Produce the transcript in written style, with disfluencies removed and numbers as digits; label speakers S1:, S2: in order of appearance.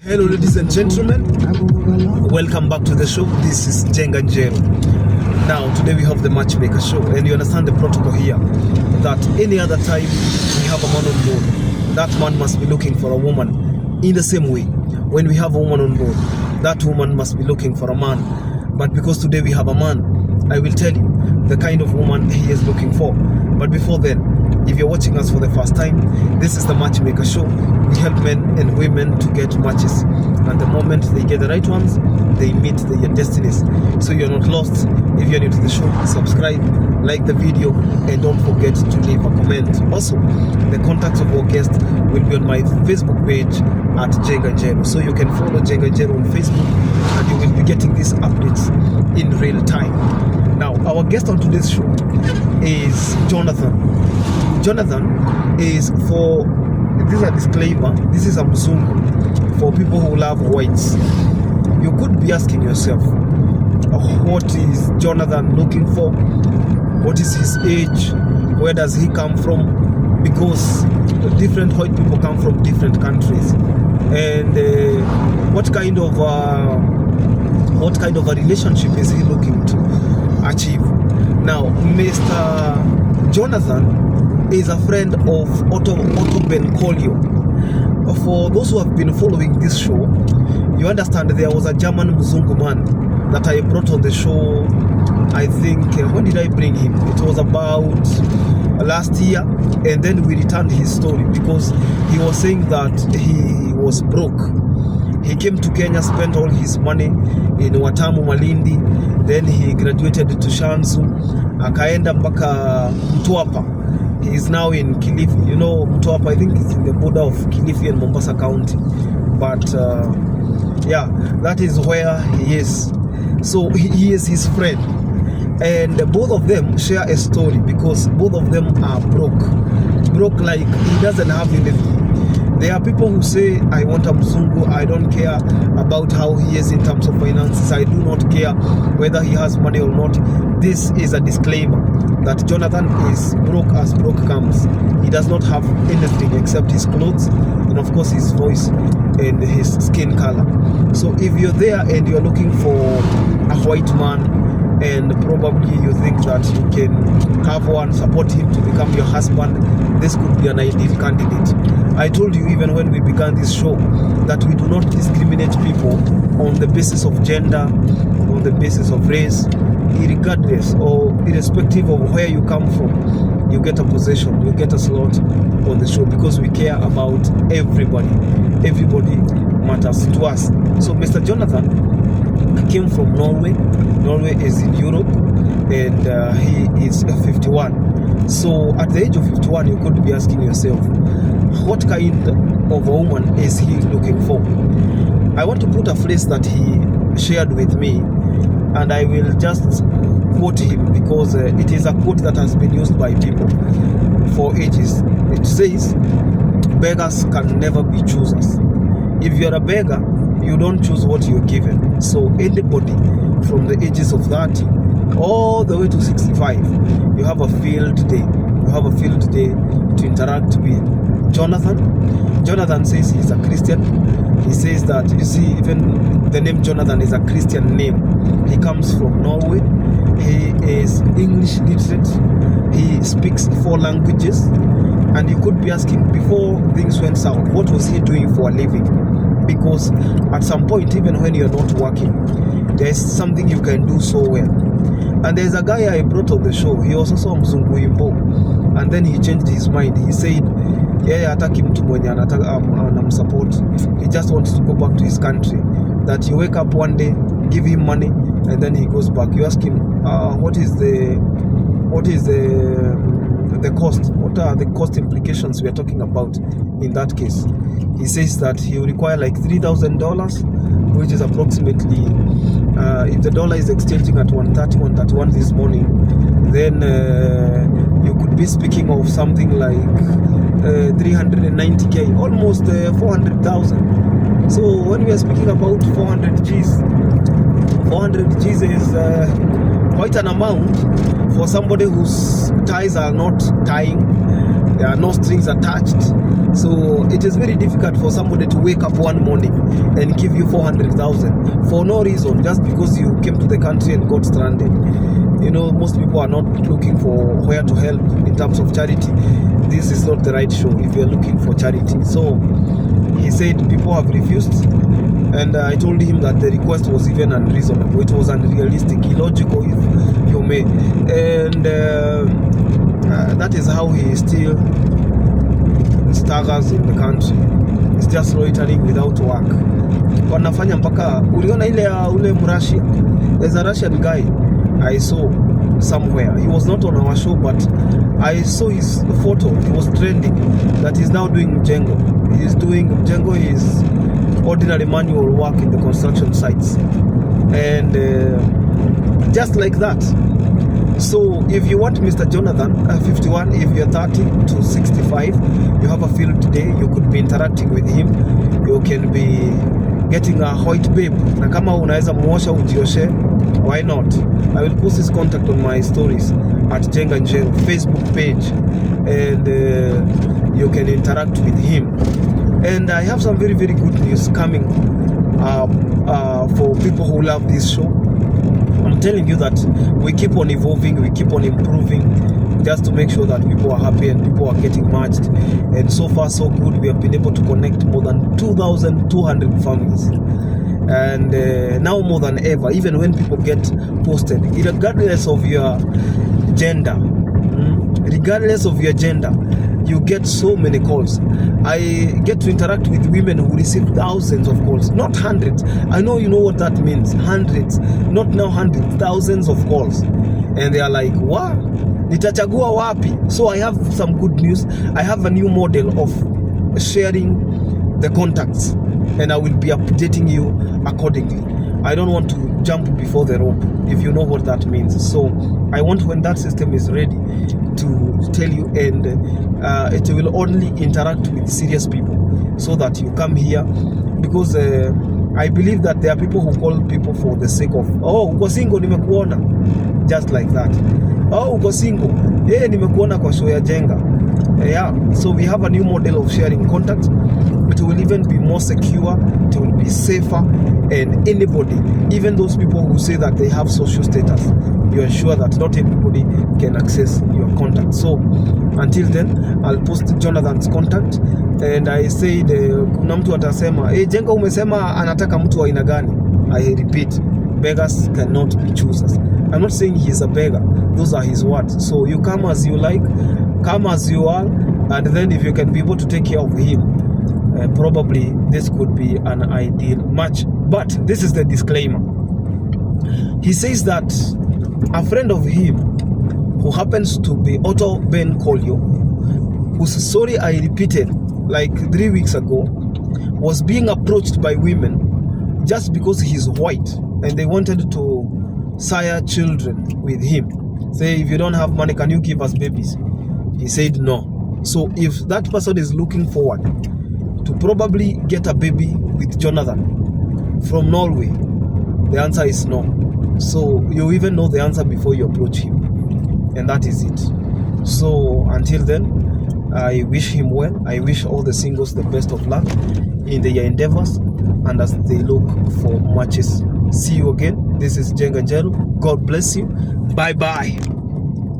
S1: Hello ladies and gentlemen, welcome back to the show. This is Jenga Njero. Now today we have the Matchmaker show, and you understand the protocol here that any other time we have a man on board, that man must be looking for a woman. In the same way, when we have a woman on board, that woman must be looking for a man. But because today we have a man, I will tell you the kind of woman he is looking for. But before then, if you're watching us for the first time, this is the Matchmaker show. We help men and women to get matches, and the moment they get the right ones, they meet their destinies. So you're not lost. If you're new to the show, subscribe, like the video, and don't forget to leave a comment. Also, the contacts of our guest will be on my Facebook page at Jenga Njero. So you can follow Jenga Njero on Facebook, and you will be getting these updates in real time. Now, our guest on today's show is Jonathan. Jonathan is, for this is a disclaimer, this is a mzungu for people who love whites. You could be asking yourself, what is Jonathan looking for? What is his age? Where does he come from? Because different white people come from different countries, and what kind of a relationship is he looking to achieve? Now, Mr. Jonathan is a friend of Otto Benkolio. For those who have been following this show, you understand there was a German mzungu man that I brought on the show. I think, when did I bring him? It was about last year, and then we returned his story because he was saying that he was broke. He came to Kenya, spent all his money in Watamu Malindi, then he graduated to Shanzu, akaenda mpaka Mtwapa. He is now in Kilifi. You know, Mtwapa, I think it's in the border of Kilifi and Mombasa County. But yeah, that is where he is. So he is his friend. And both of them share a story because both of them are broke. Broke like he doesn't have anything. There are people who say, I want a mzungu, I don't care about how he is in terms of finances, I do not care whether he has money or not. This is a disclaimer that Jonathan is broke as broke comes. He does not have anything except his clothes and of course his voice and his skin color. So if you're there and you're looking for a white man, and probably you think that you can have one, support him to become your husband, this could be an ideal candidate. I told you even when we began this show that we do not discriminate people on the basis of gender, on the basis of race, regardless or irrespective of where you come from. You get a position, you get a slot on the show because we care about everybody. Everybody matters to us. So Mr. Jonathan came from Norway. Norway is in Europe, and he is 51. So at the age of 51, you could be asking yourself, what kind of a woman is he looking for? I want to put a phrase that he shared with me, and I will just quote him because it is a quote that has been used by people for ages. It says, beggars can never be choosers. If you're a beggar, you don't choose what you're given. So anybody from the ages of 30 all the way to 65, you have a field day. You have a field day to interact with Jonathan. Jonathan says he's a Christian. He says that, you see, even the name Jonathan is a Christian name. He comes from Norway. He is English literate. He speaks 4 languages. And you could be asking, before things went south, what was he doing for a living? Because at some point, even when you're not working, there's something you can do so well. And there's a guy I brought on the show. He was also mzungu imbo, and then he changed his mind. He said, yeah, hataki mtu mwenye anamsupport. He just wants to go back to his country. That you wake up one day, give him money, and then he goes back. You ask him, what is the cost? What are the cost implications we are talking about in that case? He says that he will require like $3,000, which is approximately, if the dollar is exchanging at 130, 131 this morning, then you could be speaking of something like 390k, almost 400,000. So when we are speaking about 400 G's, 400 G's is quite an amount for somebody whose ties are not tying. There are no strings attached. So it is very difficult for somebody to wake up one morning and give you 400,000 for no reason, just because you came to the country and got stranded. You know, most people are not looking for where to help in terms of charity. This is not the right show if you're looking for charity. So he said people have refused, and I told him that the request was even unreasonable. It was unrealistic, illogical, if you may. And that is how he still staggers in the country. He's just loitering without work. Wanafanya mpaka uliona ile ule Mrussia. There's a Russian guy I saw somewhere. He was not on our show, but I saw his photo. He was trending that he's now doing mjengo. He's doing mjengo is ordinary manual work in the construction sites, and just like that. So if you want Mr. Jonathan, 51, if you're 30 to 65, you have a field day, you could be interacting with him. You can be getting a white babe. Na kama unaweza muosha ujioshe, why not? I will post his contact on my stories at Jenga Njero Facebook page, and you can interact with him. And I have some very, very good news coming for people who love this show. I'm telling you that we keep on evolving, we keep on improving, just to make sure that people are happy and people are getting matched. And so far so good. We have been able to connect more than 2,200 families, and now more than ever, even when people get posted, regardless of your gender, you get so many calls. I get to interact with women who receive thousands of calls, not hundreds. I know you know what that means. Hundreds, not now hundreds, thousands of calls. And they are like, what? Nitachagua wapi? So I have some good news. I have a new model of sharing the contacts, and I will be updating you accordingly. I don't want to jump before the rope, if you know what that means. So I want, when that system is ready, to tell you, and it will only interact with serious people, so that you come here, because I believe that there are people who call people for the sake of, oh, uko single, nimekuona, just like that. Oh, uko single, nimekuona kwa show ya Jenga. Yeah, so we have a new model of sharing contacts. It will even be more secure, it will be safer, and anybody, even those people who say that they have social status, you ensure that not everybody can access your contact. So until then, I'll post Jonathan's contact, and I said kuna mtu atasema Jenga umesema anataka mtu wa aina gani? I repeat, beggars cannot be choosers. I'm not saying he's a beggar, those are his words. So you come as you like, come as you are, and then if you can be able to take care of him, probably this could be an ideal match. But this is the disclaimer. He says that a friend of him, who happens to be Otto Ben Kolio, whose story I repeated like 3 weeks ago, was being approached by women just because he's white and they wanted to sire children with him. Say, if you don't have money, can you give us babies? He said no. So if that person is looking forward to probably get a baby with Jonathan from Norway, the answer is no. So you even know the answer before you approach him, and that is it. So until then, I wish him well. I wish all the singles the best of luck in their endeavors and as they look for matches. See you again. This is Jenga Njero. God bless you. Bye bye.